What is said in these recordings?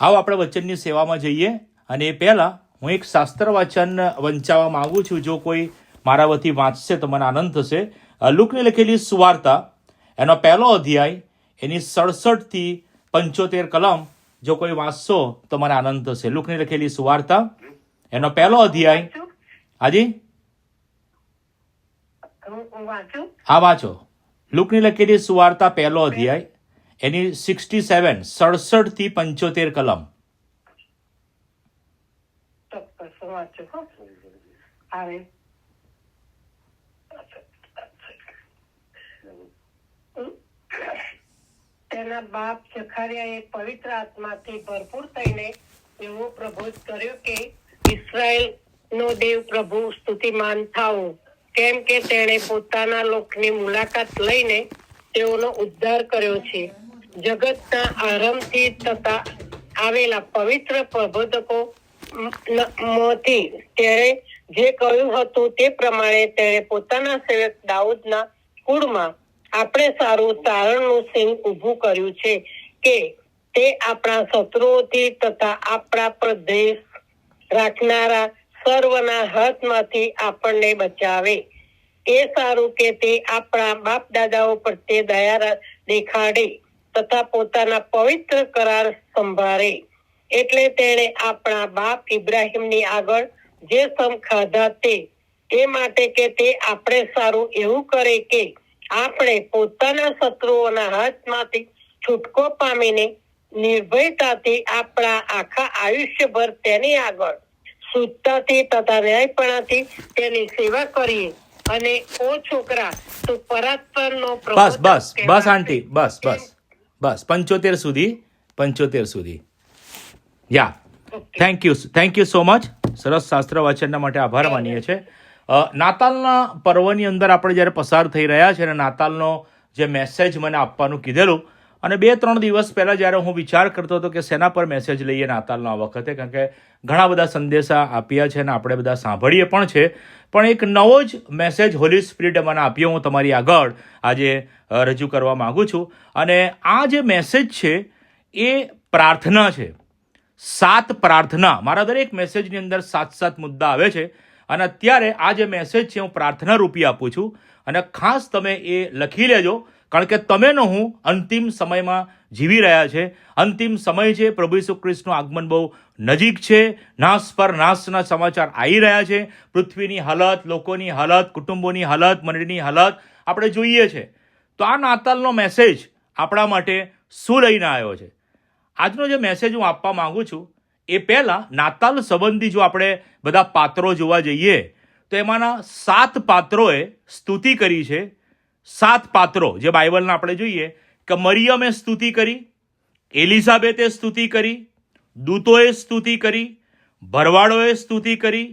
આવો આપણે વચનની સેવામાં જઈએ અને એ પહેલાં હું એક શાસ્ત્ર વાચન વંચાવવા માગું છું. જો કોઈ મારા વતી વાંચશે તો મને આનંદ થશે. લુકની લખેલી સુવાર્તા એનો પહેલો અધ્યાય એની 67 થી 75 કલમ જો કોઈ વાંચશો તો મને આનંદ થશે. લુકની લખેલી સુવાર્તા એનો પહેલો અધ્યાય. હાજી હા વાંચો. લુકની લખેલી સુવાર્તા પહેલો અધ્યાય એની 67 થી 75 કલમ. તેના બાપ જખારિયાએ પવિત્ર આત્માથી ભરપૂર થઈને એવો પ્રબોધ કર્યો કે ઇસ્રાએલ નો દેવ પ્રભુ સ્તુતિમાન થાઓ, કેમ કે તેણે પોતાના લોકની મુલાકાત લઈને તેઓનો ઉદ્ધાર કર્યો છે. જગતના આરંભથી થતા આવેલા પવિત્ર પ્રબોધકો માંથી તેણે જે કહ્યું હતું તે પ્રમાણે તેણે પોતાના સેવક દાઉદના કુળમાં આપણે સારું તારણનું સિંહ ઊભું કર્યું છે કે તે આપણા શત્રુઓથી તથા આપણા પ્રદેશ રાખનારા સર્વના હાથમાંથી આપણને બચાવે. એ સારું કે તે આપણા બાપ દાદાઓ પ્રત્યે દયા દેખાડે તથા પોતાના પવિત્ર કરાર સંભાળે. એટલે તેણે આપણા બાપ ઇબ્રાહીમની આગળ જે સમ ખાધા તે એ માટે કે તે આપણે સારું એવું કરે કે આપણે પોતાના શત્રુઓના હાથમાંથી છૂટકો પામીને નિર્ભયતાથી આપણા આખા આયુષ્યભર તેની આગળ શુદ્ધતાથી તથા ન્યાયપણાથી તેની સેવા કરીએ. અને ઓ છોકરા, તું પરાત્પરનો બસ આંટી બસ 75 સુધી. Yeah thank you so much. સરસ શાસ્ત્ર વાચનના માટે આભાર માનીએ છીએ. નાતાલના પર્વની અંદર આપણે જ્યારે પસાર થઈ રહ્યા છે અને નાતાલનો જે મેસેજ મને આપવાનું કીધેલું અને 2-3 દિવસ પહેલાં જ્યારે હું વિચાર કરતો હતો કે શેના પર મેસેજ લઈએ નાતાલનો આ વખતે, કારણ કે ઘણા બધા સંદેશા આપ્યા છે અને આપણે બધા સાંભળીએ પણ છે, પણ એક નવો જ મેસેજ હોલી સ્પિરિટે મને આપ્યો. હું તમારી આગળ આજે રજૂ કરવા માગું છું. અને આ જે મેસેજ છે એ પ્રાર્થના છે. 7 પ્રાર્થના. મારા દરેક મેસેજની અંદર 7 મુદ્દા આવે છે અને અત્યારે આ જે મેસેજ છે હું પ્રાર્થના રૂપી આપું છું. અને ખાસ તમે એ લખી લેજો, કારણ કે તમે હું અંતિમ સમયમાં જીવી રહ્યા છે. અંતિમ સમય છે. પ્રભુ ઈસુ ખ્રિસ્તનું આગમન બહુ નજીક છે. નાશ પર નાશના સમાચાર આવી રહ્યા છે. પૃથ્વીની હાલત, લોકોની હાલત, કુટુંબોની હાલત, મંડળીની હાલત આપણે જોઈએ છે. તો આ નાતાલનો મેસેજ આપણા માટે શું લઈને આવ્યો છે? આજનો જે મેસેજ હું આપવા માંગુ છું એ પહેલાં નાતાલ સંબંધી જો આપણે બધા પાત્રો જોવા જઈએ તો એમાંના 7 પાત્રોએ સ્તુતિ કરી છે. 7 પાત્રો જે બાઇબલના આપણે જોઈએ કે મરિયમે સ્તુતિ કરી, એલિઝાબેથે સ્તુતિ કરી, દૂતોએ સ્તુતિ કરી, ભરવાડોએ સ્તુતિ કરી,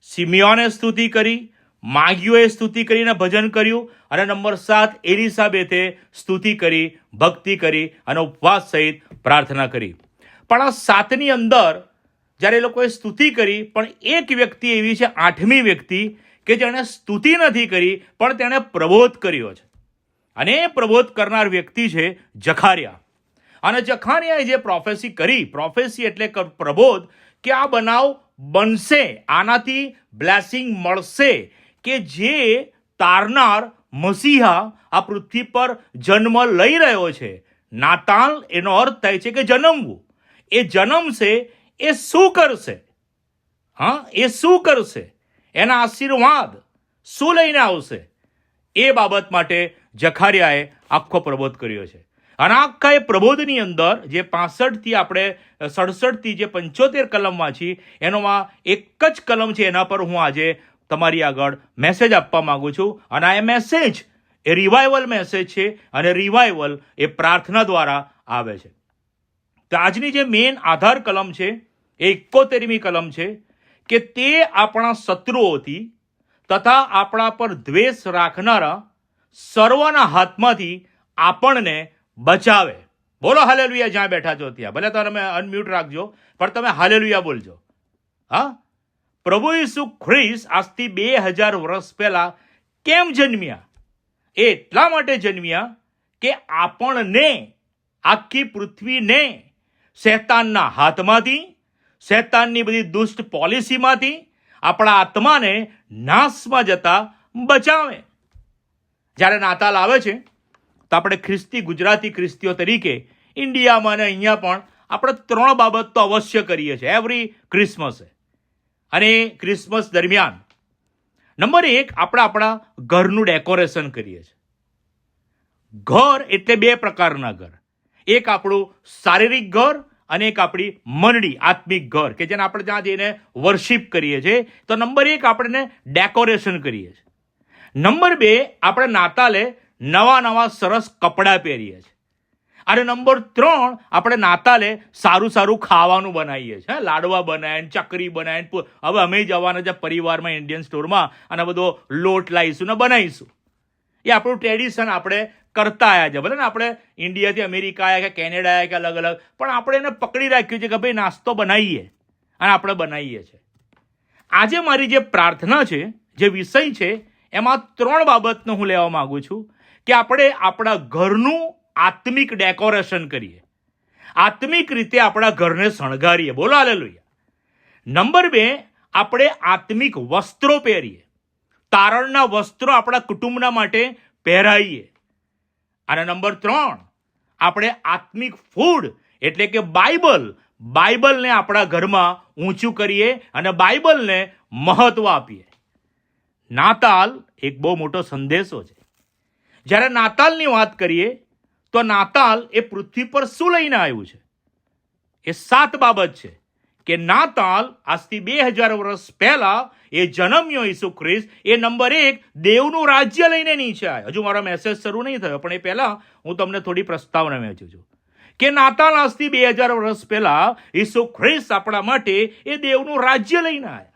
સિમિયોને સ્તુતિ કરી, માગીઓએ સ્તુતિ કરીને ભજન કર્યું અને નંબર 7 એલિઝાબેથે સ્તુતિ કરી, ભક્તિ કરી અને ઉપવાસ સહિત પ્રાર્થના કરી. પણ આ 7ની અંદર જ્યારે એ લોકોએ સ્તુતિ કરી, પણ એક વ્યક્તિ એવી છે, 8મી વ્યક્તિ, કે જેણે સ્તુતિ નથી કરી પણ તેણે પ્રબોધ કર્યો છે. અને એ પ્રબોધ કરનાર વ્યક્તિ છે જખારિયા. અને જખારિયાએ જે પ્રોફેસી કરી, પ્રોફેસી એટલે પ્રબોધ, કે આ બનાવ બનશે, આનાથી બ્લેસિંગ મળશે, કે જે તારનાર મસીહા આ પૃથ્વી પર જન્મ લઈ રહ્યો છે. નાતાલ એનો અર્થ થાય છે કે જન્મવું. એ જન્મશે, એ શું કરશે? એ શું કરશે? એના આશીર્વાદ શું લઈને આવશે? એ બાબત માટે જખારિયાએ આખો પ્રબોધ કર્યો છે. અને આખા એ પ્રબોધની અંદર જે 65 થી આપણે 67 થી જે 75 કલમ વાંચી, એનોમાં એક જ કલમ છે, એના પર હું આજે તમારી આગળ મેસેજ આપવા માંગુ છું. અને આ મેસેજ એ રિવાઇવલ મેસેજ છે અને રિવાઇવલ એ પ્રાર્થના દ્વારા આવે છે. તો આજની જે મેઇન આધાર કલમ છે એ 71મી કલમ છે કે તે આપણા શત્રુઓથી તથા આપણા પર દ્વેષ રાખનારા સર્વના હાથમાંથી આપણને બચાવે. બોલો હાલેલુયા. જ્યાં બેઠા છો ત્યાં ભલે તમે અનમ્યુટ રાખજો પણ તમે હાલેલુયા બોલજો. પ્રભુ ઈસુ ખ્રિસ્ત આજથી 2000 વર્ષ પહેલા કેમ જન્મ્યા? એ એટલા માટે જન્મ્યા કે આપણને, આખી પૃથ્વીને શૈતાનના હાથમાંથી, શૈતાનની બધી દુષ્ટ પોલિસીમાંથી આપણા આત્માને નાશમાં જતા બચાવે. જ્યારે નાતાલ આવે છે તો આપણે ગુજરાતી ખ્રિસ્તીઓ તરીકે ઇન્ડિયામાં અને અહીંયા પણ આપણે 3 બાબત તો અવશ્ય કરીએ છીએ એવરી ક્રિસમસે. અને ક્રિસમસ દરમિયાન નંબર 1, આપણે આપણા ઘરનું ડેકોરેશન કરીએ છીએ. ઘર એટલે 2 પ્રકારના ઘર. એક આપણું શારીરિક ઘર અને એક આપણી મનડી આત્મિક ઘર, કે જેને આપણે ત્યાં જઈને વર્શિપ કરીએ છીએ. તો નંબર 1 આપણે ડેકોરેશન કરીએ છીએ. નંબર 2 આપણે નાતાલે નવા સરસ કપડાં પહેરીએ છીએ. અને નંબર 3 આપણે નાતાલે સારું ખાવાનું બનાવીએ છીએ. લાડવા બનાવીને, ચકરી બનાવીને. હવે અમે જવાના છે પરિવારમાં ઇન્ડિયન સ્ટોરમાં અને બધો લોટ લાવીશું ને બનાવીશું. એ આપણું ટ્રેડિશન આપણે કરતા આવ્યા છે. ભલે ને આપણે ઇન્ડિયાથી અમેરિકા આવ્યા કે કેનેડા આવ્યા કે અલગ અલગ, પણ આપણે એને પકડી રાખ્યું છે કે ભાઈ નાસ્તો બનાવીએ અને આપણે બનાવીએ છીએ. આજે મારી જે પ્રાર્થના છે, જે વિષય છે, એમાં 3 બાબતનો હું લેવા માંગુ છું કે આપણે આપણા ઘરનું આત્મિક ડેકોરેશન કરીએ, આત્મિક રીતે આપણા ઘરને શણગારીએ. બોલો હાલેલુયા. નંબર 2, આપણે આત્મિક વસ્ત્રો પહેરીએ, તારણના વસ્ત્રો આપણા કુટુંબના માટે પહેરાઈએ. અને નંબર 3, આપણે આત્મિક ફૂડ એટલે કે બાઇબલને આપણા ઘરમાં ઊંચું કરીએ અને બાઇબલને મહત્વ આપીએ. નાતાલ એક બહુ મોટો સંદેશો છે. જ્યારે નાતાલની વાત કરીએ તો નાતાલ એ પૃથ્વી પર શું લઈને આવ્યું છે? એ 7 બાબત છે કે નાતાલ આજથી 2000 વર્ષ પહેલા એ જન્મ્યો ઈસુ ખ્રિસ્ત. એ નંબર 1 દેવનું રાજ્ય લઈને નીચે આવ્યો. હજુ મારો મેસેજ શરૂ નહીં થયો, પણ એ પહેલા હું તમને થોડી પ્રસ્તાવના વહેંચું છું કે નાતાલ આજથી 2000 વર્ષ પહેલા ઈસુ ખ્રિસ્ત આપણા માટે એ દેવનું રાજ્ય લઈને આવ્યા.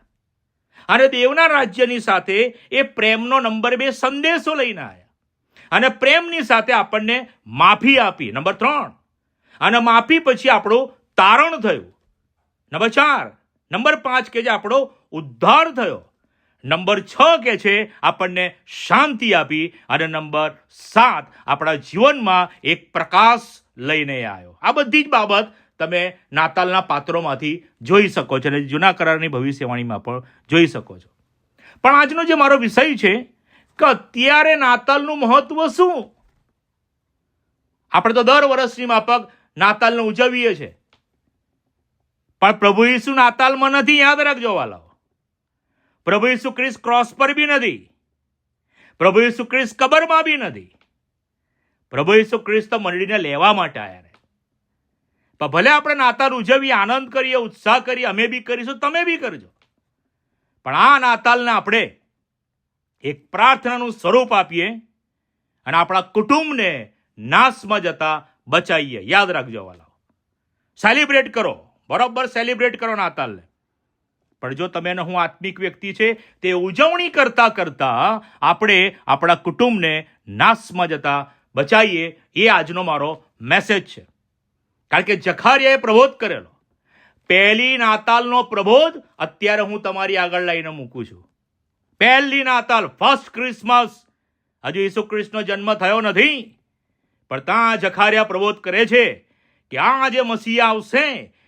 અને દેવના રાજ્યની સાથે એ પ્રેમનો નંબર 2 સંદેશો લઈને આવ્યા. અને પ્રેમની સાથે આપણને માફી આપી, નંબર 3. અને માફી પછી આપણું તારણ થયું, નંબર 4. નંબર 5 કે જે આપણો ઉદ્ધાર થયો. નંબર 6 કે છે આપણને શાંતિ આપી. અને નંબર 7 આપણા જીવનમાં એક પ્રકાશ લઈને આવ્યો. આ બધી જ બાબત તમે નાતાલના પાત્રોમાંથી જોઈ શકો છો અને જૂના કરારની ભવિષ્યવાણીમાં પણ જોઈ શકો છો. પણ આજનો જે મારો વિષય છે કે અત્યારે નાતાલનું મહત્વ શું? આપણે તો દર વર્ષની માફક નાતાલને ઉજવીએ છીએ, પણ પ્રભુ ઈસુ નાતાલમાં નથી. યાદ રાખજો વાલાઓ, પ્રભુ ઈસુ ખ્રિસ્ત ક્રોસ પર બી નથી, પ્રભુ ઈસુ ખ્રિસ્ત કબરમાં બી નથી. પ્રભુ ઈસુ ખ્રિસ્ત મંડળીને લેવા માટે આવ્યા. પણ ભલે આપણે નાતાલ ઉજવીએ, આનંદ કરીએ, ઉત્સાહ કરીએ, અમે બી કરીશું, તમે બી કરજો, પણ આ નાતાલને આપણે એક પ્રાર્થનાનું સ્વરૂપ આપીએ અને આપણા કુટુંબને નાશમાં જતા બચાવીએ. યાદ રાખજો વાલાઓ, સેલિબ્રેટ કરો, બરોબર સેલિબ્રેટ કરો નાતાલને. પણ જો તમે હું આત્મિક વ્યક્તિ છે તે ઉજવણી કરતા આપણે આપણા કુટુંબને નાશમાં જતા બચાવીએ. એ આજનો મારો મેસેજ છે. કારણ કે જખારિયાએ પ્રબોધ કરેલો પહેલી નાતાલનો પ્રબોધ અત્યારે હું તમારી આગળ લઈને મૂકું છું. પહેલી નાતાલ, ફર્સ્ટ ક્રિસમસ. હજુ ઈસુ ખ્રિસ્તનો જન્મ થયો નથી, પણ ત્યાં જખારિયા પ્રબોધ કરે છે કે આ જે મસીહા આવશે,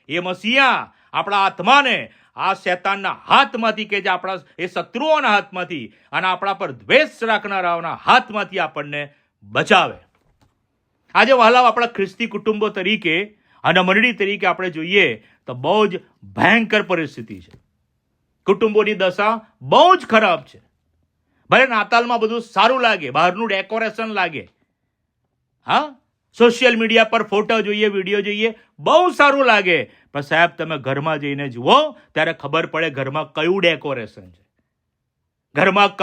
એ મસીહા આપણા આત્માને આ શૈતાનના હાથમાંથી, કે જે આપણા એ શત્રુઓના હાથમાંથી અને આપણા પર દ્વેષ રાખનારાઓના હાથમાંથી આપણને બચાવે. આજે વહાલાઓ, આપણા ખ્રિસ્તી કુટુંબો તરીકે અને મંડળી તરીકે આપણે જોઈએ તો બહુ જ ભયંકર પરિસ્થિતિ છે. કુટુંબોની દશા બહુ જ ખરાબ છે. ભલે નાતાલમાં બધું સારું લાગે, બહારનું ડેકોરેશન લાગે, હા, સોશિયલ મીડિયા પર ફોટો જોઈએ, વિડીયો જોઈએ, બહુ સારું લાગે, પણ સાહેબ તમે ઘરમાં જઈને જુઓ ત્યારે ખબર પડે ઘરમાં કયું ડેકોરેશન છે, ઘરમાં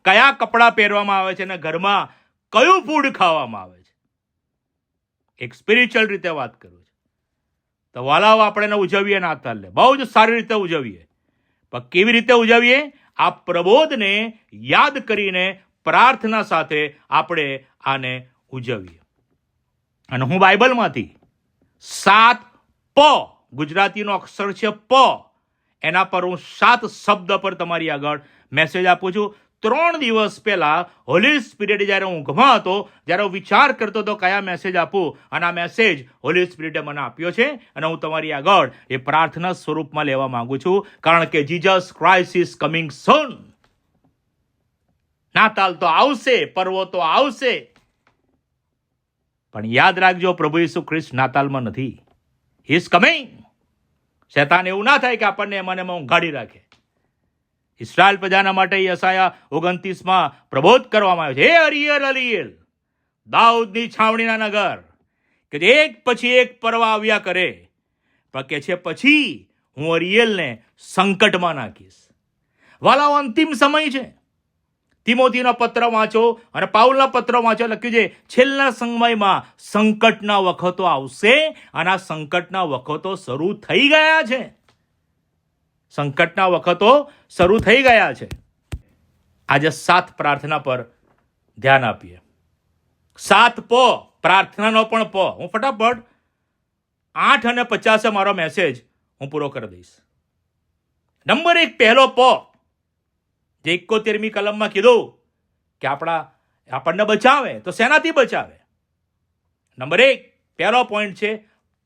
કયા કપડાં પહેરવામાં આવે છે અને ઘરમાં કયું ફૂડ ખાવામાં આવે છે. એક સ્પિરિચ્યુઅલ રીતે વાત કરું છું. તો વાલાઓ, આપણે એને ઉજવીએ નાતાલને, બહુ જ સારી રીતે ઉજવીએ. પણ કેવી રીતે ઉજવીએ? આ પ્રબોધને યાદ કરીને પ્રાર્થના સાથે આપણે આને ઉજવીએ. અને હું બાઇબલમાંથી 7 પ, ગુજરાતીનો અક્ષર છે પ, એના પર હું 7 શબ્દ પર તમારી આગળ મેસેજ આપું છું. 3 દિવસ પહેલા હોલી સ્પિરિટ જ્યારે ઊંઘમાં હતો, જ્યારે હું વિચાર કરતો હતો કયા મેસેજ આપું, અને આ મેસેજ હોલી સ્પિરિટે મને આપ્યો છે અને હું તમારી આગળ એ પ્રાર્થના સ્વરૂપમાં લેવા માંગુ છું, કારણ કે જીસસ ક્રાઇસ્ટ ઇઝ કમિંગ સૂન. નાતાલ તો આવશે, પર્વો તો આવશે, પણ યાદ રાખજો પ્રભુ ઈસુ ખ્રિસ્ત નાતાલમાં નથી. He is coming. શૈતાન એવું ના થાય કે આપણને એમાં ઊંઘાડી રાખે. ઇસ્રાયલ પ્રજાના માટે યશાયા 29 પ્રબોધ કરવામાં આવ્યો છે. હે અરિયલ અરિયલ, દાઉદની છાવણીના નગર, કે જે એક પછી એક પર્વ આવ્યા કરે, પણ કે છે પછી હું અરિયલને સંકટમાં નાખીશ. વાલાઓ, અંતિમ સમય છે. તિમોથીના પત્ર વાંચો અને પાઉલના પત્ર વાંચો, લખ્યું છે છેલ્લા સમયમાં સંકટના વખતો આવશે, અને આ સંકટના વખતો શરૂ થઈ ગયા છે. સંકટના વખતો શરૂ થઈ ગયા છે. આજે 7 પ્રાર્થના પર ધ્યાન આપીએ. 7 પ, પ્રાર્થનાનો પણ પ. હું ફટાફટ 8:50 મારો મેસેજ હું પૂરો કરી દઈશ. નંબર 1, પહેલો પ, જે 71મી કલમમાં કીધું કે આપણને બચાવે, તો શેનાથી બચાવે? નંબર 1, પહેલો પોઈન્ટ છે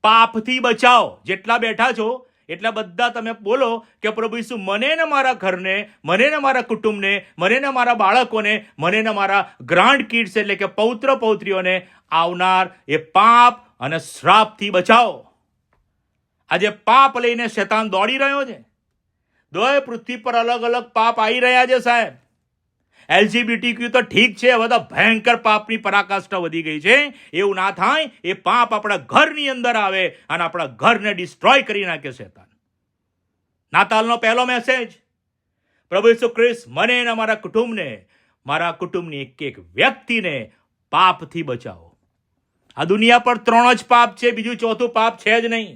પાપથી બચાવો. જેટલા બેઠા છો એટલા બધા તમે બોલો કે પ્રભુ ઈસુ મને ને મારા ઘરને, મને ને મારા કુટુંબને, મને ને મારા બાળકોને, મને ને મારા ગ્રાન્ડ કિડ્સ એટલે કે પૌત્ર પૌત્રીઓને આવનાર એ પાપ અને શ્રાપથી બચાવો. આજે પાપ લઈને શૈતાન દોડી રહ્યો છે. દોય પૃથ્વી પર અલગ અલગ પાપ આવી રહ્યા છે સાહેબ. LGBTQ તો ઠીક છે, હવે તો ભયંકર પાપની પરાકાષ્ઠા વધી ગઈ છે. એવું ના થાય, એ પાપ આપણા ઘરની અંદર આવે અને આપણા ઘરને ડિસ્ટ્રોય કરી નાખે શૈતાન. નાતાલનો પહેલો મેસેજ, પ્રભુ ઈસુ ખ્રિસ્ત મને અને મારા કુટુંબને, મારા કુટુંબની એક વ્યક્તિને પાપથી બચાવો. આ દુનિયા પર 3 જ પાપ છે, બીજું ચોથું પાપ છે જ નહીં,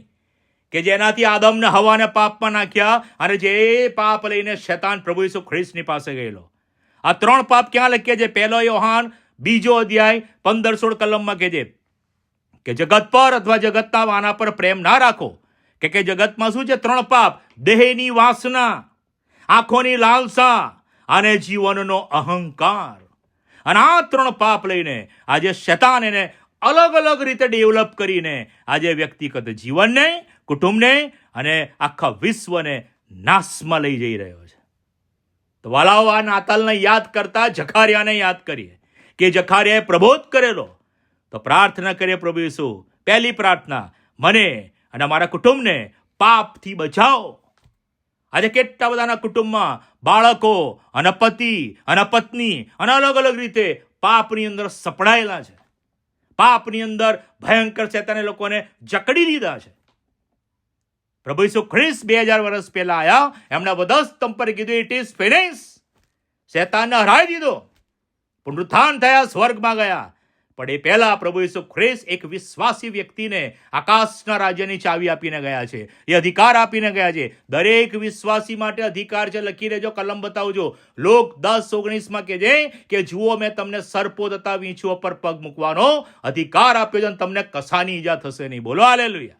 કે જેનાથી આદમને હવાને પાપમાં નાખ્યા, અને જે પાપ લઈને શૈતાન પ્રભુ ઈસુ ખ્રિસ્તની પાસે ગયેલો. આ 3 પાપ ક્યાં લખ્યા છે? 1 યોહાન 2 અધ્યાય 15-16 કલમમાં કહે છે કે જગત પર અથવા જગતના વાના પર પ્રેમ ના રાખો. કે જગતમાં શું છે? 3 પાપ: દેહની વાસના, આંખોની લાલસા અને જીવનનો અહંકાર. અને આ 3 પાપ લઈને આજે શૈતાન એને અલગ અલગ રીતે ડેવલપ કરીને આજે વ્યક્તિગત જીવનને, કુટુંબને અને આખા વિશ્વને નાશમાં લઈ જઈ રહ્યો છે. તો વાલાઓ, આ નાતાલને યાદ કરતા જખારિયાને યાદ કરીએ કે જખારિયાએ પ્રબોધ કરેલો. તો પ્રાર્થના કરીએ, પ્રભુ ઈસુ, પહેલી પ્રાર્થના, મને અને મારા કુટુંબને પાપથી બચાવો. આજે કેટલા બધાના કુટુંબમાં બાળકો અને પતિ અને પત્ની અને અલગ અલગ રીતે પાપની અંદર સપડાયેલા છે. પાપની અંદર ભયંકર શૈતાને લોકોને જકડી લીધા છે. પ્રભુ ઈસુ ખ્રિસ્ત 2000 વર્ષ પહેલા આયા, એમના વધસ્તંભ પર કીધું ઇટ ઇઝ ફિનિશ. શૈતાનને હરાવી દીધો, પુનરુત્થાન થયા, સ્વર્ગમાં ગયા. પણ એ પહેલા પ્રભુ ઈસુ ખ્રિસ્ત એક વિશ્વાસી વ્યક્તિને આકાશના રાજ્યની ચાવી આપીને ગયા છે, એ અધિકાર આપીને ગયા છે. દરેક વિશ્વાસી માટે અધિકાર છે. લખી લેજો, કલમ બતાવજો. લોક 10:19 કહે છે કે જુઓ, મેં તમને સર્પો તથા વીંછીઓ પર પગ મૂકવાનો અધિકાર આપ્યો છે અને તમને કશાની ઈજા થશે નહીં. બોલો હાલેલુયા.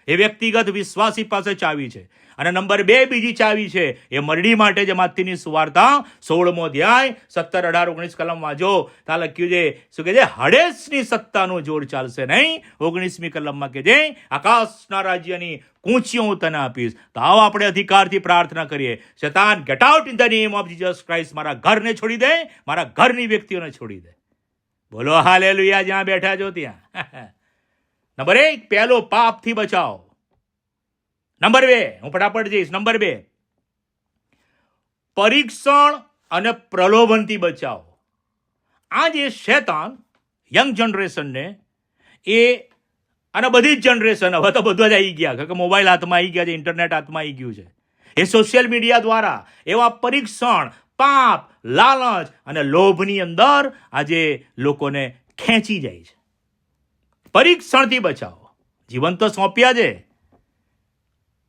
એ વ્યક્તિગત વિશ્વાસી પાસે ચાવી છે. અને નંબર 2, બીજી ચાવી છે એ મરડી માટે, જે માથીની સુવાર્તા 16મો અધ્યાય 17, 18, 19 કલમ વાંચો. ત્યાં લખ્યું છે, શું કહે છે? હડેસની સત્તાનું જોર ચાલશે નહીં. 19મી કલમમાં કહે છે, આકાશના રાજ્યની કૂંચીઓ હું તને આપીશ. તો આવો આપણે અધિકારથી પ્રાર્થના કરીએ. શૈતાન, get out in the name of Jesus Christ. મારા ઘરને છોડી દે, મારા ઘરની વ્યક્તિઓને છોડી દે. બોલો હાલેલુયા. જ્યાં બેઠા છો ત્યાં. નંબર 1, પહેલો, પાપથી બચાવો. નંબર 2, હું ફટાફટ જઈશ. નંબર 2, પરીક્ષણ અને પ્રલોભનથી બચાવો. આ જે શૈતાન યંગ જનરેશનને, એ અને બધી જ જનરેશન, હવે તો બધું જ આવી ગયા, કારણ કે મોબાઈલ હાથમાં આવી ગયા છે, ઇન્ટરનેટ હાથમાં આવી ગયું છે. એ સોશિયલ મીડિયા દ્વારા એવા પરીક્ષણ, પાપ, લાલચ અને લોભની અંદર આજે લોકોને ખેંચી જાય છે. પરીક્ષણથી બચાવો. જીવન તો સોંપ્યા છે,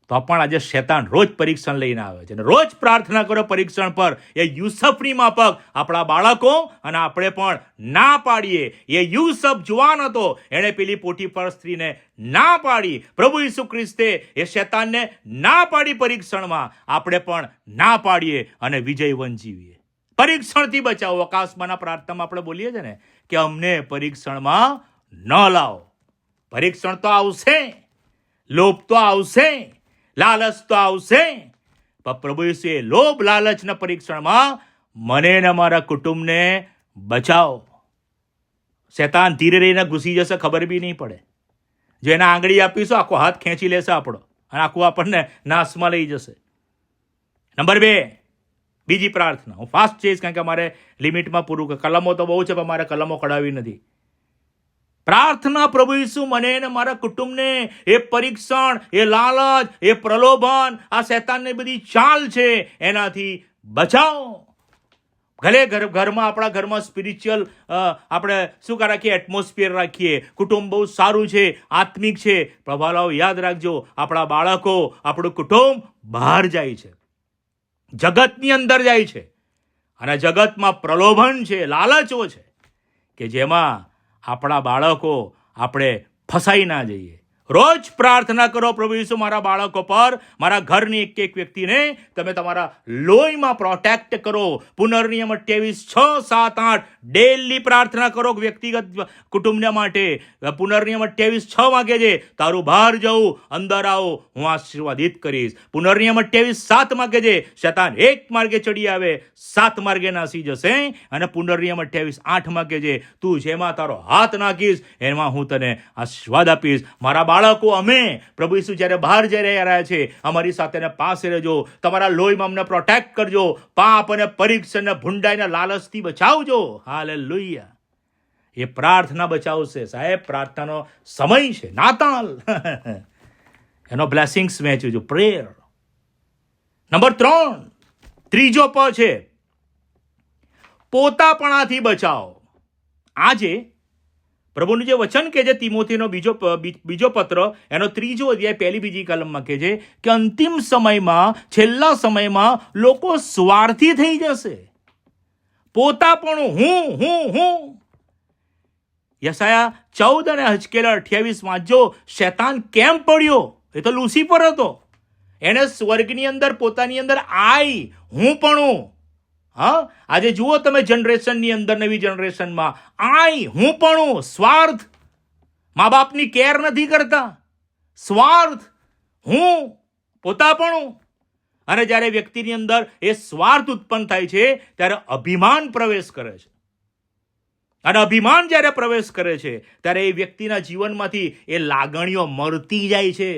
તો પણ આજે શૈતાન રોજ પરીક્ષણ લઈને આવે છે. અને રોજ પ્રાર્થના કરો પરીક્ષણ પર. એ યુસફની માફક આપણા બાળકો અને આપણે પણ ના પાડીએ. એ યુસફ જુવાન હતો, એણે પેલી પોટીફર સ્ત્રીને ના પાડી. પ્રભુ ઈસુ ખ્રિસ્તે એ શૈતાનને ના પાડી પરીક્ષણમાં. આપણે પણ ના પાડીએ અને વિજયવંત જીવીએ. પરીક્ષણથી બચાવો. આકાશમાંના પ્રાર્થનામાં આપણે બોલીએ છીએ ને કે અમને પરીક્ષણમાં ન લાવો. પરીક્ષણ તો આવશે, લોભ તો આવશે, લાલચ તો આવશે, પણ પ્રભુ ઈસુએ લોભ લાલચના પરીક્ષણમાં મને ને મારા કુટુંબને બચાવો. શેતાન ધીરે રહીને ઘૂસી જશે, ખબર બી નહીં પડે. જો એને આંગળી આપીશું આખો હાથ ખેંચી લેશે આપણો અને આખું આપણને નાશમાં લઈ જશે. નંબર 2, બીજી પ્રાર્થના. હું ફાસ્ટ જઈશ કારણ કે અમારે લિમિટમાં પૂરું. કલમો તો બહુ છે પણ મારે કલમો કઢાવી નથી. પ્રાર્થના, પ્રભુ ઈસુ મને ને મારા કુટુંબને એ પરીક્ષણ, એ લાલચ, એ પ્રલોભન, આ શૈતાનની બધી ચાલ છે એનાથી બચાવો. ભલે ઘરમાં આપણા ઘરમાં સ્પિરિચ્યુઅલ આપણે શું રાખીએ, એટમોસ્ફિયર રાખીએ, કુટુંબ બહુ સારું છે, આત્મિક છે. પ્રભાલાઓ યાદ રાખજો, આપણા બાળકો, આપણું કુટુંબ બહાર જાય છે, જગતની અંદર જાય છે, અને જગતમાં પ્રલોભન છે, લાલચો છે કે જેમાં આપણા બાળકો આપણે ફસાઈ ના જઈએ. રોજ પ્રાર્થના કરો, પ્રભુ ઈસુ મારા બાળકો પર, મારા ઘરની એક વ્યક્તિને તમે તમારા લોહીમાં પ્રોટેક્ટ કરો. પુનર્નિયમ 28, 6, 7, 8 ડેલી પ્રાર્થના કરો વ્યક્તિગત કુટુંબને માટે. પુનર્નિયમ 28, 6 વાગે છે, તારું બહાર જવું, અંદર આવો, હું આશીર્વાદિત કરીશ. પુનર્નિયમ 28, 7 વાગે છે, શૈતાન એક માર્ગે ચડી આવે, 7 માર્ગે નાસી જશે. અને પુનર્નિયમ 28, 8 વાગે છે, તું જેમાં તારો હાથ નાખીશ એમાં હું તને આશીર્વાદ આપીશ. મારા બાળકો, અમે પ્રભુ ઈસુ જ્યારે બહાર જઈ રહ્યા છે, અમારી સાથે પાસે રહેજો, તમારા લોહીમાં અમને પ્રોટેક્ટ કરજો, પાપ અને પરીક્ષા અને ભૂંડાઈને લાલચથી બચાવજો. હાલેલુયા. એ પ્રાર્થના બચાવશે સાહેબ. પ્રાર્થનાનો સમય છે, નાતાલ એનો બ્લેસિંગ્સ વહેંચજો. પ્રેયર. નંબર 3, ત્રીજો પ છે પોતાપણાથી બચાવ. આજે પ્રભુનું જે વચન કે છે તિમોથીનો બીજો પત્ર, એનો 3 અધ્યાય 1-2 કલમમાં કે છે કે અંતિમ સમયમાં, છેલ્લા સમયમાં લોકો સ્વાર્થી થઈ જશે. પોતાપણું, હું. યશાયા 14 અને હજકેલ 28 વાંચજો. શૈતાન કેમ પડ્યો? એ તો લુસીફર હતો. એને સ્વર્ગની અંદર પોતાની અંદર હું પણ. હા, આજે જુઓ તમે જનરેશનની અંદર, નવી જનરેશનમાં હું પણ, સ્વાર્થ. મા બાપની કેર નથી કરતા, સ્વાર્થ, હું, પોતાપણું. અને જ્યારે વ્યક્તિની અંદર એ સ્વાર્થ ઉત્પન્ન થાય છે ત્યારે અભિમાન પ્રવેશ કરે છે. અને અભિમાન જ્યારે પ્રવેશ કરે છે ત્યારે એ વ્યક્તિના જીવનમાંથી એ લાગણીઓ મરતી જાય છે.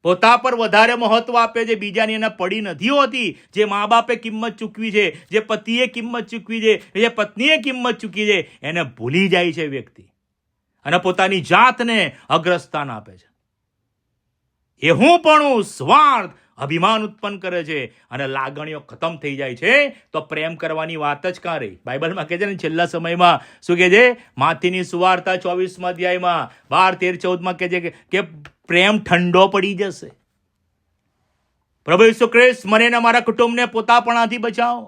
પોતા પર વધારે મહત્વ આપે છે, બીજાની એને પડી નથી હોતી. જે મા બાપે કિંમત ચૂકવી છે, જે પતિએ કિંમત ચૂકવી છે, જે પત્નીએ કિંમત ચૂકી છે, એને ભૂલી જાય છે વ્યક્તિ અને પોતાની જાતને અગ્રસ્થાન આપે છે. એ હું પણ, સ્વાર્થ, અભિમાન ઉત્પન્ન કરે છે અને લાગણીઓ ખતમ થઈ જાય છે. તો પ્રેમ કરવાની વાત જ કાં રહી? બાઇબલમાં કહે છે ને, છેલ્લા સમયમાં શું કહે છે? માથીની સુવાર્તા 24મા અધ્યાયમાં 12, 13, 14માં કહે છે કે પ્રેમ ઠંડો પડી જશે. પ્રભુ ઈસુ ખ્રિસ્ત મને ને મારા કુટુંબને પોતાપણાથી બચાવો.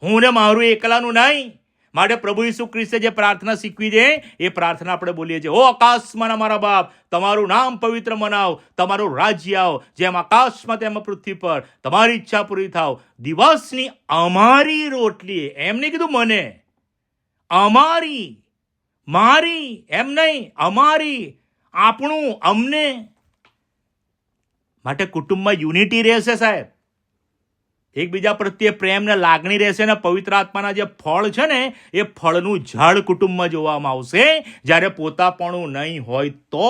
હું ને મારું એકલાનું નહીં. માટે પ્રભુ ઈસુ ખ્રિસ્તે જે પ્રાર્થના શીખવી છે એ પ્રાર્થના આપણે બોલીએ છીએ. ઓ આકાશમાં મારા બાપ, તમારું નામ પવિત્ર મનાવ, તમારું રાજ્ય આવ, જેમ આકાશમાં તેમ પૃથ્વી પર તમારી ઈચ્છા પૂરી થાવ. દિવસની અમારી રોટલી, એમ નહીં કીધું મને, અમારી, મારી એમ નહીં, અમારી, આપણું, અમને. માટે કુટુંબમાં યુનિટી રહેશે સાહેબ, એકબીજા પ્રત્યે પ્રેમ ને લાગણી રહેશે ને પવિત્ર આત્માના જે ફળ છે ને એ ફળનું ઝાડ કુટુંબમાં જોવામાં આવશે. જ્યારે પોતાપણું નહીં હોય તો.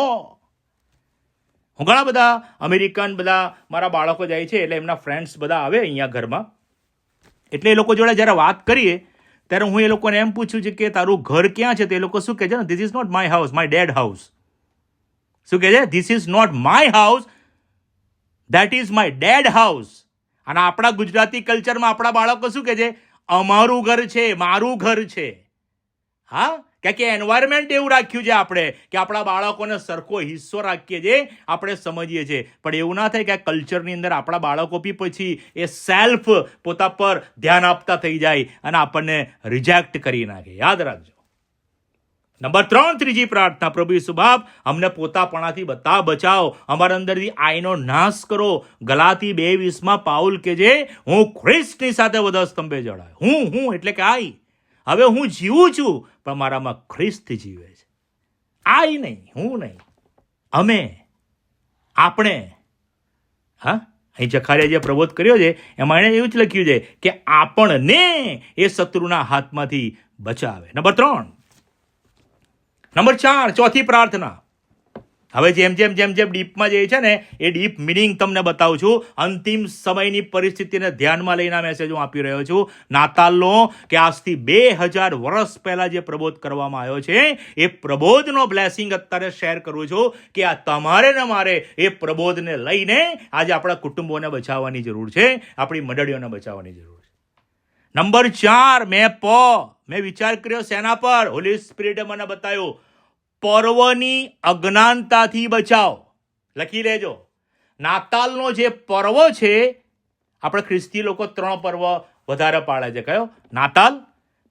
હું ઘણા બધા અમેરિકન બધા મારા બાળકો જાય છે એટલે એમના ફ્રેન્ડ્સ બધા આવે અહીંયા ઘરમાં, એટલે એ લોકો જોડે જ્યારે વાત કરીએ ત્યારે હું એ લોકોને એમ પૂછું છું કે તારું ઘર ક્યાં છે? તો એ લોકો શું કહે છે ને, this is not my house, my dad house. શું કહે છે? This is not my house, that is my dad house. અને આપણા ગુજરાતી કલ્ચરમાં આપણા બાળકો શું કહે છે? અમારું ઘર છે, મારું ઘર છે. હા, કારણ કે એન્વાયરમેન્ટ એવું રાખ્યું છે આપણે કે આપણા બાળકોને સરખો હિસ્સો રાખીએ છીએ, આપણે સમજીએ છીએ. પણ એવું ના થાય કે આ કલ્ચરની અંદર આપણા બાળકો બી પછી એ સેલ્ફ પોતા પર ધ્યાન આપતા થઈ જાય અને આપણને રિજેક્ટ કરી નાખે. યાદ રાખજો, નંબર 3, ત્રીજી પ્રાર્થના, પ્રભુ ઈસુ બાપ અમને પોતાપણાથી બચાવો, અમારા અંદરથી આઈનો નાશ કરો. ગલાતી 2:20 પાઉલ કે જે હું ખ્રિસ્તની સાથે વધસ્તંભે જડાયો. હું એટલે કે આઈ. હવે હું જીવું છું પણ મારામાં ખ્રિસ્ત જીવે છે. આઈ નહીં, હું નહીં, અમે, આપણે. હા, અહીં જખારિયા જે પ્રબોધ કર્યો છે એમાં એણે એવું જ લખ્યું છે કે આપણને એ શત્રુના હાથમાંથી બચાવે. નંબર 3. નંબર 4, ચોથી પ્રાર્થના. હવે જેમ ડીપમાં જે છે ને એ ડીપ મિનિંગ તમને બતાવું છું. અંતિમ સમયની પરિસ્થિતિને ધ્યાનમાં લઈને આ મેસેજ હું આપી રહ્યો છું. નાતાલનો કે આજથી 2000 વર્ષ પહેલા જે પ્રબોધ કરવામાં આવ્યો છે એ પ્રબોધનો બ્લેસિંગ અત્યારે શેર કરું છું કે આ તમારે ને મારે એ પ્રબોધને લઈને આજે આપણા કુટુંબોને બચાવવાની જરૂર છે, આપણી મંડળીઓને બચાવવાની જરૂર છે. નંબર 4, મેં વિચાર કર્યો શેના પર? હોલી સ્પિરિટે મને બતાવ્યું, પર્વની અજ્ઞાનતાથી બચાવ. લખી લેજો. નાતાલનો જે પર્વ છે, આપણે ખ્રિસ્તી લોકો 3 પર્વ વધારે પાળે છે. કયો? નાતાલ,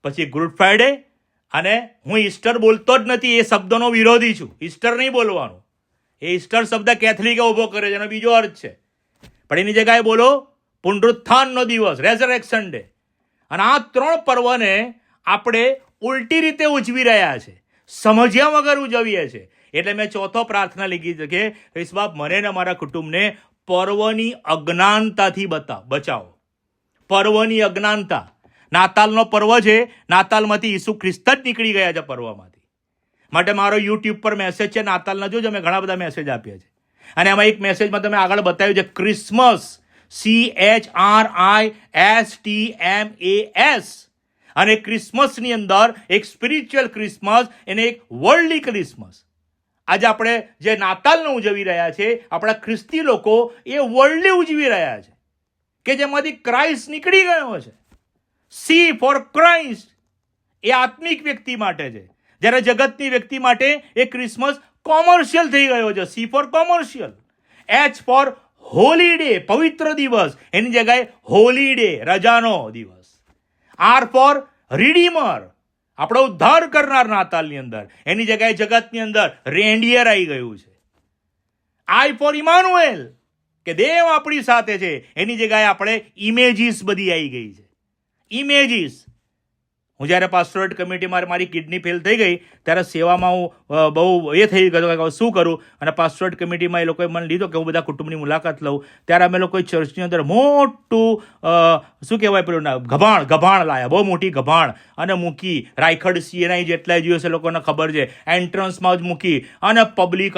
પછી ગુડ ફ્રાઈડે, અને હું ઈસ્ટર બોલતો જ નથી, એ શબ્દનો વિરોધી છું. ઈસ્ટર નહીં બોલવાનું. એ ઈસ્ટર શબ્દ કેથલિકે ઉભો કરે છે એનો બીજો અર્થ છે. પણ એની જગ્યાએ બોલો પુનરુત્થાનનો દિવસ, રેઝરેક્શન ડે. અને આ 3 પર્વને આપણે ઉલટી રીતે ઉજવી રહ્યા છે, સમજ્યા વગર ઉજવીએ છે. એટલે મેં ચોથો પ્રાર્થના લીધી છે કે ઈસુ બાપ મને ને મારા કુટુંબને પર્વની અજ્ઞાનતાથી બચાવો. પર્વની અજ્ઞાનતા. નાતાલનો પર્વ છે, નાતાલમાંથી ઈસુ ખ્રિસ્ત જ નીકળી ગયા છે પર્વમાંથી. માટે મારો યુટ્યુબ પર મેસેજ છે નાતાલના, જોજો મેં ઘણા બધા મેસેજ આપ્યા છે. અને એમાં એક મેસેજમાં તમે આગળ બતાવ્યું છે ક્રિસમસ, CHRISTMAS. અને ક્રિસમસની અંદર એક સ્પિરિચ્યુઅલ ક્રિસમસ અને એક વર્લ્ડલી ક્રિસમસ. આજે આપણે જે નાતાલને ઉજવી રહ્યા છે, આપણા ખ્રિસ્તી લોકો એ વર્લ્ડલી ઉજવી રહ્યા છે કે જેમાંથી ક્રાઇસ્ટ નીકળી ગયો છે. સી ફોર ક્રાઇસ્ટ એ આત્મિક વ્યક્તિ માટે છે, જ્યારે જગતની વ્યક્તિ માટે એ ક્રિસમસ કોમર્શિયલ થઈ ગયો છે. C for commercial. H for holiday, પવિત્ર દિવસ, એની જગ્યાએ હોલી ડે, રજાનો દિવસ. આર ફોર રિડીમર, આપણો ઉદ્ધાર કરનાર નાતાલની અંદર, એની જગ્યાએ જગતની અંદર રેન્ડિયર આવી ગયું છે. આઈ ફોર ઇમાનુએલ, કે દેવ આપણી સાથે છે, એની જગ્યાએ આપણે ઇમેજીસ બધી આવી ગઈ છે. ઇમેજીસ. હું જ્યારે પાસ્ટોરેટ કમિટીમાં મારી કિડની ફેલ થઈ ગઈ ત્યારે સેવામાં હું બહુ એ થઈ ગયો કે શું કરું. અને પાસ્ટોરેટ કમિટીમાં એ લોકોએ મને લીધો કે હું બધા કુટુંબની મુલાકાત લઉં. ત્યારે અમે લોકોએ ચર્ચની અંદર મોટું શું કહેવાય પેલું ગભાણ લાયા, બહુ મોટી ગભાણ, અને મૂકી. રાયખડ CNI જેટલા દિવસ એ લોકોને ખબર છે, એન્ટ્રન્સમાં જ મૂકી. અને પબ્લિક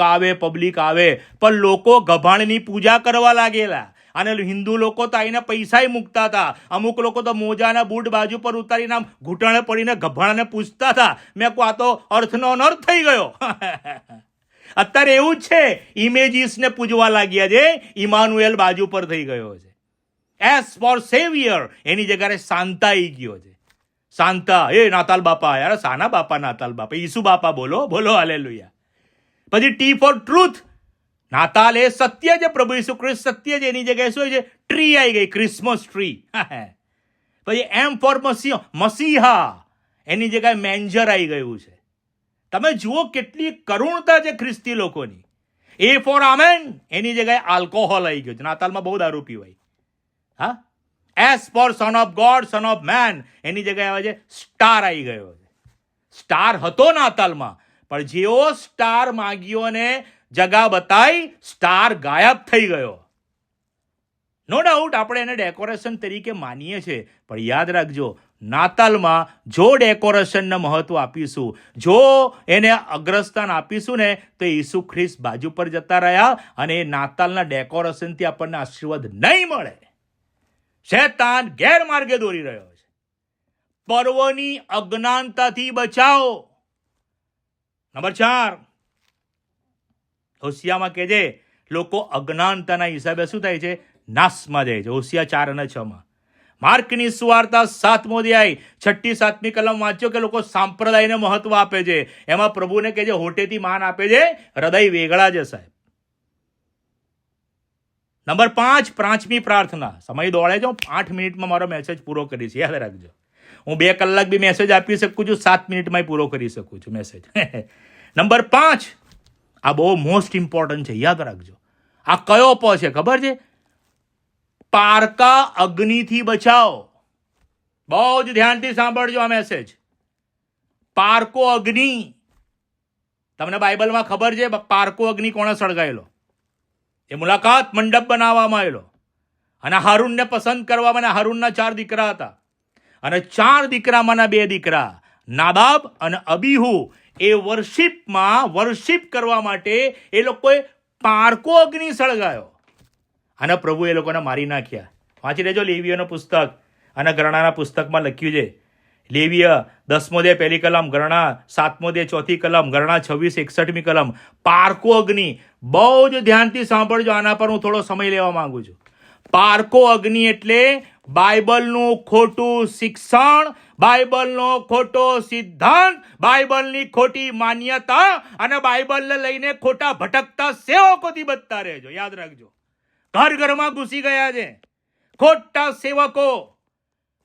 આવે. પણ લોકો ગભાણની પૂજા કરવા લાગેલા. અને હિન્દુ લોકો તો આઈને પૈસા મૂકતા હતા. અમુક લોકો તો મોજાના બૂટ બાજુ પર ઉતારીને આમ ઘૂંટણે પડીને ગભાણને પૂછતા હતા. મેં કહું આ તો અર્થનો અનર્થ થઈ ગયો. અત્યારે એવું જ છે, ઇમેજીસને પૂજવા લાગ્યા છે, ઇમાનુએલ બાજુ પર થઈ ગયો છે. એસ ફોર સેવિયર, એની જગ્યાએ શાંતા આવી ગયો છે. શાંતા, એ નાતાલ બાપા. યાર સાના બાપા નાતાલ બાપા? ઈસુ બાપા બોલો હાલેલુયા. પછી ટી ફોર ટ્રુથ. નાતાલ એ સત્ય છે, પ્રભુ ઈસુ ખ્રિસ્ત સત્ય છે, એની જગ્યાએ શું છે? ટ્રી આવી ગઈ, ક્રિસમસ ટ્રી. પછી એમ ફોર મસીહા, એની જગ્યાએ મેન્જર આવી ગયું છે. તમે જુઓ કેટલી કરુણતા છે ખ્રિસ્તી લોકોની. એ ફોર આમેન, એની જગ્યાએ આલ્કોહોલ આવી ગયો છે. નાતાલમાં બહુ દારૂ પીવાય. હા. As for son of God, son of man, એની જગ્યાએ આવે છે સ્ટાર આવી ગયો છે. સ્ટાર હતો નાતાલમાં, પણ જેવો સ્ટાર માગીઓને જગા બતાવી, સ્ટાર ગાયબ થઈ ગયો. નો ડાઉટ આપણે એને ડેકોરેશન તરીકે માનીએ છીએ, પણ યાદ રાખજો, નાતાલમાં જો ડેકોરેશનને મહત્વ આપીશું, જો એને અગ્રસ્થાન આપીશું ને, તો ઈસુ ખ્રિસ્ત બાજુ પર જતા રહ્યા અને એ નાતાલના ડેકોરેશનથી આપણને આશીર્વાદ નહીં મળે. શૈતાન ગેરમાર્ગે દોરી રહ્યો છે. પર્વની અજ્ઞાનતાથી બચાવો. નંબર 4, હોશિયામાં કે છે લોકો અજ્ઞાનતાના હિસાબે શું થાય છે? નાશમાં જાય છે. હોશિયા 4 અને 6. માર્કની સુવાર્તા 7મો અધ્યાય 6-7મી કલમ વાંચ્યો કે લોકો સાંપ્રદાયને મહત્વ આપે છે. એમાં પ્રભુને કે જે હોટેથી માન આપે છે, હૃદય વેગળા છે સાહેબ. નંબર 5, 5મી પ્રાર્થના. સમય દોડે છે, 8 મિનિટમાં મારો મેસેજ પૂરો કરીશ, યાદ રાખજો. હું 2 કલાક બી મેસેજ આપી શકું છું, 7 મિનિટમાં પૂરો કરી શકું છું મેસેજ. નંબર 5, આ બહુ મોસ્ટ ઇમ્પોર્ટન્ટ છે, યાદ રાખજો. આ કયો પ છે ખબર છે? પારકા અગ્નિથી બચાવ. બહુ જ ધ્યાનથી સાંભળજો આ મેસેજ. પારકો અગ્નિ. તમને બાઇબલમાં ખબર છે પારકો અગ્નિ કોણે સળગાયેલો? એ મુલાકાત મંડપ બનાવવામાં આવેલો. અને હારૂનને પસંદ કરવામાં, હારૂનના 4 દીકરા હતા. અને 4 દીકરામાંના 2 દીકરા નાદાબ અને અબીહુ એ વર્શિપ કરવા માટે એ લોકોએ પારકો અગ્નિ સળગાયો. અને પ્રભુ એ લોકોને મારી નાખ્યા. વાંચી લેજો લેવીઓનું પુસ્તક અને ગણનાના પુસ્તકમાં લખ્યું છે. લેવીય 10મો અધ્યાય 1લી કલમ, ગણના 7મો અધ્યાય 4થી કલમ, ગણના 26-61મી કલમ. પારકો અગ્નિ. બહુ જ ધ્યાનથી સાંભળજો, આના પર હું થોડો સમય લેવા માંગુ છું. પારકો અગ્નિ એટલે બાઇબલનું ખોટું શિક્ષણ, બાઇબલનો ખોટો સિદ્ધાંત, બાઇબલની ખોટી માન્યતા અને બાઇબલને લઈને ખોટા ભટકતા સેવકોથી બચતા રહેજો. યાદ રાખજો, ઘર ઘરમાં ઘૂસી ગયા છે ખોટા સેવકો,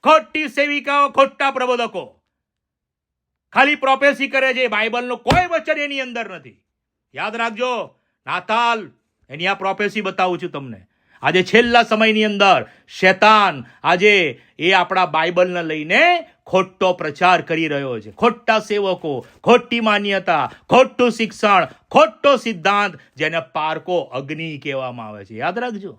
ખોટી સેવિકાઓ, ખોટા પ્રબોધકો. ખાલી પ્રોફેસી કરે છે, બાઇબલનો કોઈ વચન એની અંદર નથી. યાદ રાખજો, નાતાલ એની આ પ્રોફેસી બતાવું છું તમને. આજે છેલ્લા સમયની અંદર શેતાન આજે એ આપણા બાઇબલને લઈને ખોટો પ્રચાર કરી રહ્યો છે. ખોટા સેવકો, ખોટી માન્યતા, ખોટું શિક્ષણ, ખોટો સિદ્ધાંત, જેને પારકો અગ્નિ કહેવામાં આવે છે. યાદ રાખજો,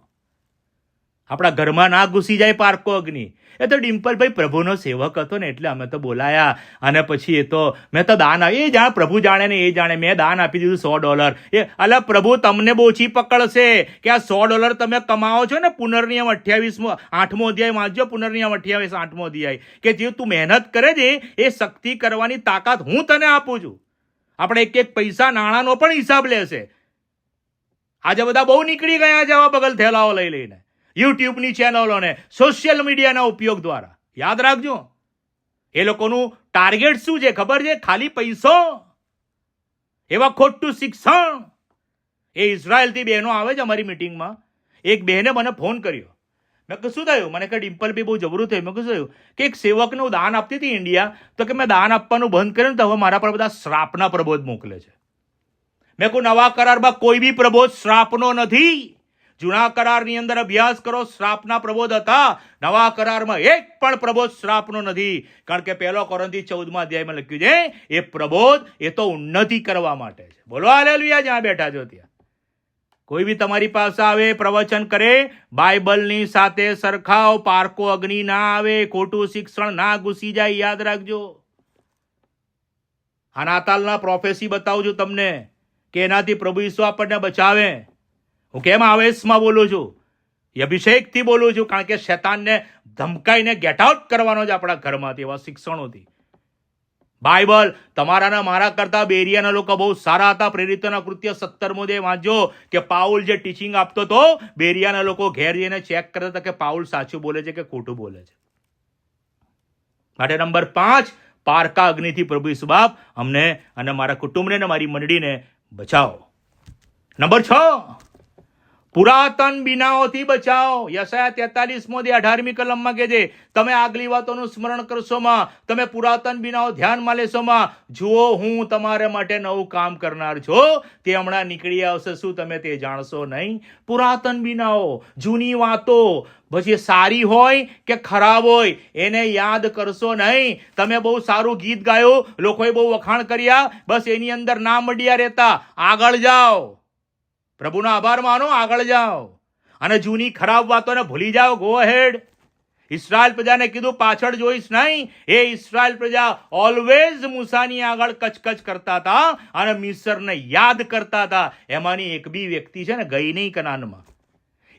આપણા ઘરમાં ના ઘૂસી જાય પારકો અગ્નિ. એ તો ડિમ્પલભાઈ પ્રભુનો સેવક હતો ને એટલે અમે તો બોલાયા, અને પછી એ તો મેં તો દાન એ જાણે, પ્રભુ જાણે ને એ જાણે, મેં દાન આપી દીધું $100. એ અલા પ્રભુ તમને બોચી પકડશે કે આ $100 તમે કમાવો છો ને. પુનર્નિયમ 8મો અધ્યાય વાંચજો, પુનર્નિયમ 8મો અધ્યાય, કે જે તું મહેનત કરે છે એ શક્તિ કરવાની તાકાત હું તને આપું છું. આપણે એક પૈસા નાણાંનો પણ હિસાબ લેશે. આજે બધા બહુ નીકળી ગયા છે આવા બગલ થેલાઓ લઈ લઈને, યુટ્યુબની ચેનલોને, સોશિયલ મીડિયાના ઉપયોગ દ્વારા. યાદ રાખજો, એ લોકોનું ટાર્ગેટ શું છે ખબર છે? ખાલી પૈસો. એવા ખોટું શિક્ષણ. એ ઇઝરાયલથી બહેનો આવે છે અમારી મિટિંગમાં. એક બહેને મને ફોન કર્યો. મેં કહ્યું શું થયું? મને કહે ડિમ્પલ બી બહુ જબરું થયું. મેં કહ્યું શું થયું? કે એક સેવકને હું દાન આપતી હતી ઇન્ડિયા, તો કે મેં દાન આપવાનું બંધ કર્યું ને તો હવે મારા પર બધા શ્રાપના પ્રબોધ મોકલે છે. મેં કહ્યું નવા કરારમાં કોઈ બી પ્રબોધ શ્રાપનો નથી. જૂના કરારની અંદર અભ્યાસ કરો, શ્રાપના પ્રબોધ હતા. નવા કરારમાં એક પણ પ્રબોધ શ્રાપનો નથી. કારણ કે 1 કોરિન્થી 14મા અધ્યાયમાં લખ્યું છે એ પ્રબોધ એ તો ઉન્નતિ કરવા માટે છે. બોલો હાલેલુયા. જ્યાં બેઠા છો ત્યાં કોઈ બી તમારી પાસે આવે, પ્રવચન કરે, બાઇબલની સાથે સરખાવ. પારકો અગ્નિ ના આવે, ખોટું શિક્ષણ ના ઘૂસી જાય. યાદ રાખજો, આ નાતાલના પ્રોફેસી બતાવું છું તમને કે એનાથી પ્રભુ ઈસુ આપણને બચાવે. હું કેમ આવેશમાં બોલું છું? એ અભિષેકથી બોલું છું, કારણ કે શેતાનને ધમકાઈને ગેટ આઉટ કરવાનો જ આપણા ઘરમાંથી એવા શિક્ષણોથી. બાઇબલ તમારાના મારા કરતા બેરિયાના લોકો બહુ સારા હતા. પ્રેરિતોના કૃત્ય 17મો અધ્યાય વાંચજો કે પાઉલ જે ટીચિંગ આપતો હતો, બેરિયાના લોકો ઘેર જઈને ચેક કરતા હતા કે પાઉલ સાચું બોલે છે કે ખોટું બોલે છે. માટે નંબર 5, પારકા અગ્નિથી પ્રભુ ઈસુ બાપ અમને અને મારા કુટુંબને અને મારી મંડળીને બચાવો. નંબર 6, પુરાતન બીનાઓથી બચાવો. યશાયા 43મો અધ્યાય 18મી કલમમાં કહે છે તમે આગલી વાતોનું સ્મરણ કરશોમાં, તમે પુરાતન બીનાઓ ધ્યાનમાં લેશોમાં. જુઓ હું તમારા માટે નવું કામ કરનાર છું, તે હમણાં નીકળી આવશે. શું તમે તે જાણશો નહીં? પુરાતન બીનાઓ, જૂની વાતો, પછી સારી હોય કે ખરાબ હોય એને યાદ કરશો નહીં. તમે બહુ સારું ગીત ગાયું, લોકોએ બહુ વખાણ કર્યા, બસ એની અંદર ના મંડ્યા રહેતા. આગળ જાઓ, પ્રભુનો આભાર માનો, આગળ જાઓ અને જૂની ખરાબ વાતોને ભૂલી જાઓ. ગો હેડ. ઇસ્રાયલ પ્રજાને કીધું પાછળ જોઈશ નહીં. એ ઇસ્રાયલ પ્રજા ઓલવેઝ મૂસાની આગળ કચકચ કરતા હતા અને મિસરને યાદ કરતા હતા. એમાંની એક બી વ્યક્તિ છે ને ગઈ નહીં કનાનમાં.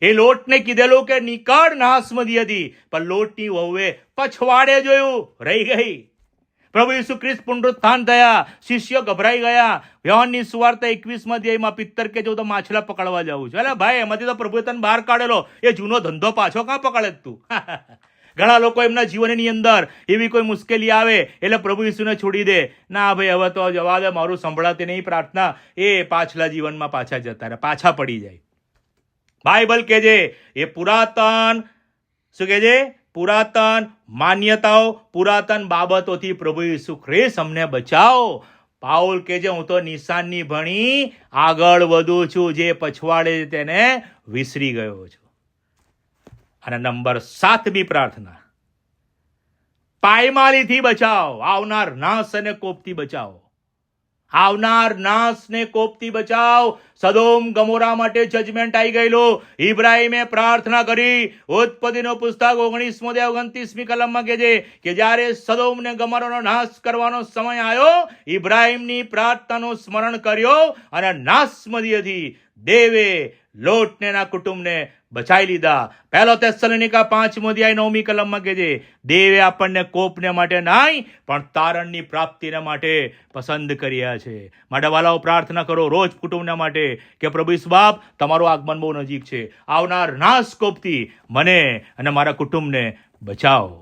એ લોટને કીધેલું કે નીકળ, નાસમદી હતી, પણ લોટની વહુએ પછવાડે જોયું, રહી ગઈ. પ્રભુ ઈસુ ખ્રિસ્ત પુનરુત્થાન થયા, શિષ્યો ગભરાઈ ગયા. યોહાનની સુવાર્તા 21મા અધ્યાયમાં પિત્તર કે જો તો માછલા પકડવા જાઉં છું. અરે ભાઈ, એમાંથી તો પ્રભુએ તને બહાર કાઢેલો. એ જૂનો ધંધો પાછો કાં પકડે તું? ઘણા લોકો એમના જીવનની અંદર એવી કોઈ મુશ્કેલી આવે એટલે પ્રભુ ઈસુને છોડી દે. ના ભાઈ, હવે તો જવા દે, મારું સંભળાતી નહીં પ્રાર્થના. એ પાછલા જીવનમાં પાછા જતા રહે, પાછા પડી જાય. બાઇબલ કહે છે એ પુરાતન, શું કહે છે? પુરાતન માન્યતાઓ, પુરાતન બાબતોથી પ્રભુ ઈસુ ખ્રિસ્ત અમને બચાવો. પાઉલ કે છે, હું તો નિશાનની ભણી આગળ વધું છું, જે પછવાડે તેને વિસરી ગયો છું. અને નંબર 7 પ્રાર્થના, પાયમાલીથી બચાવ, આવનાર નાશ અને કોપથી બચાવ. આવનાર નાશને કોપથી બચાવ. સદોમ ગમોરા માટે જજમેન્ટ આવી ગયેલું. ઇબ્રાહિમે પ્રાર્થના કરી. ઉત્પત્તિનો પુસ્તક 19-29 કલમમાં કહે છે કે જ્યારે સદોમ ને ગમોરાનો નાશ કરવાનો સમય આવ્યો, ઇબ્રાહિમની પ્રાર્થનાનું સ્મરણ કર્યો અને નાશ મધ્યથી દેવે લોટને એના કુટુંબને બચાવી લીધા. 1 થેસલોનિકા 5:9 કલમમાં કહે છે, દેવે આપણને કોપને માટે નહીં પણ તારણની પ્રાપ્તિને માટે પસંદ કર્યા છે. માટે વાલાઓ પ્રાર્થના કરો રોજ કુટુંબના માટે કે પ્રભુ ઈસુ બાપ, તમારું આગમન બહુ નજીક છે. આવનાર નાશ કોપથી મને અને મારા કુટુંબને બચાવો.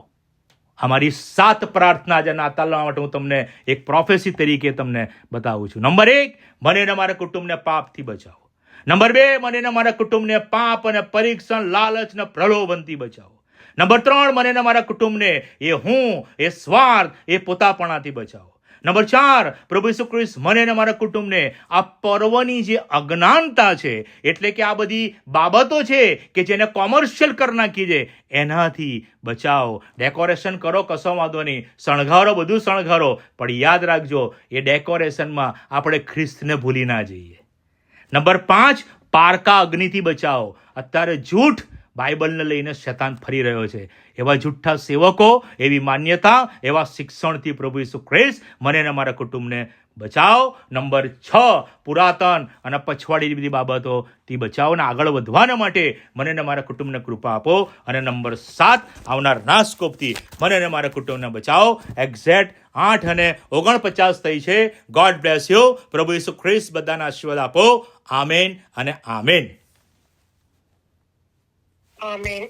અમારી 7 પ્રાર્થના આજે નાતાલના માટે હું તમને એક પ્રોફેસી તરીકે તમને બતાવું છું. નંબર 1, મને અને મારા કુટુંબને પાપથી બચાવો. નંબર 2, મને અને મારા કુટુંબને પાપ અને પરીક્ષણ, લાલચ અને પ્રલોભનથી બચાવો. નંબર 3, મને અને મારા કુટુંબને એ સ્વાર્થ, એ પોતાપણાથી બચાવો. નંબર 4, પ્રભુ ઈસુ ખ્રિસ્ત મને અને મારા કુટુંબને આ પર્વની જે અજ્ઞાનતા છે, એટલે કે આ બધી બાબતો છે કે જેને કોમર્શિયલ કરી નાખી છે, એનાથી બચાવો. ડેકોરેશન કરો, કશો વાંધો નહીં, શણગારો, બધું શણગારો, પણ યાદ રાખજો એ ડેકોરેશનમાં આપણે ખ્રિસ્તને ભૂલી ના જઈએ. નંબર 5, પારકા અગ્નિથી બચાવો. અત્યારે જૂઠ બાઇબલને લઈને શેતાન ફરી રહ્યો છે. એવા જૂઠા સેવકો, એવી માન્યતા, એવા શિક્ષણથી પ્રભુ ઈસુ ખ્રિસ્ત મને અને મારા કુટુંબને બચાવો. નંબર 6, પુરાતન અને પછવાડી બધી બાબતોથી બચાવો અને આગળ વધવાના માટે મને અને મારા કુટુંબને કૃપા આપો. અને નંબર 7, આવનાર નાશકોપથી મને અને મારા કુટુંબને બચાવો. એક્ઝેક્ટ 8:49 થઈ છે. God bless you. પ્રભુ ઈસુ ખ્રિસ્ત બધાને આશીર્વાદ આપો. આમેન અને આમેન. આમેન.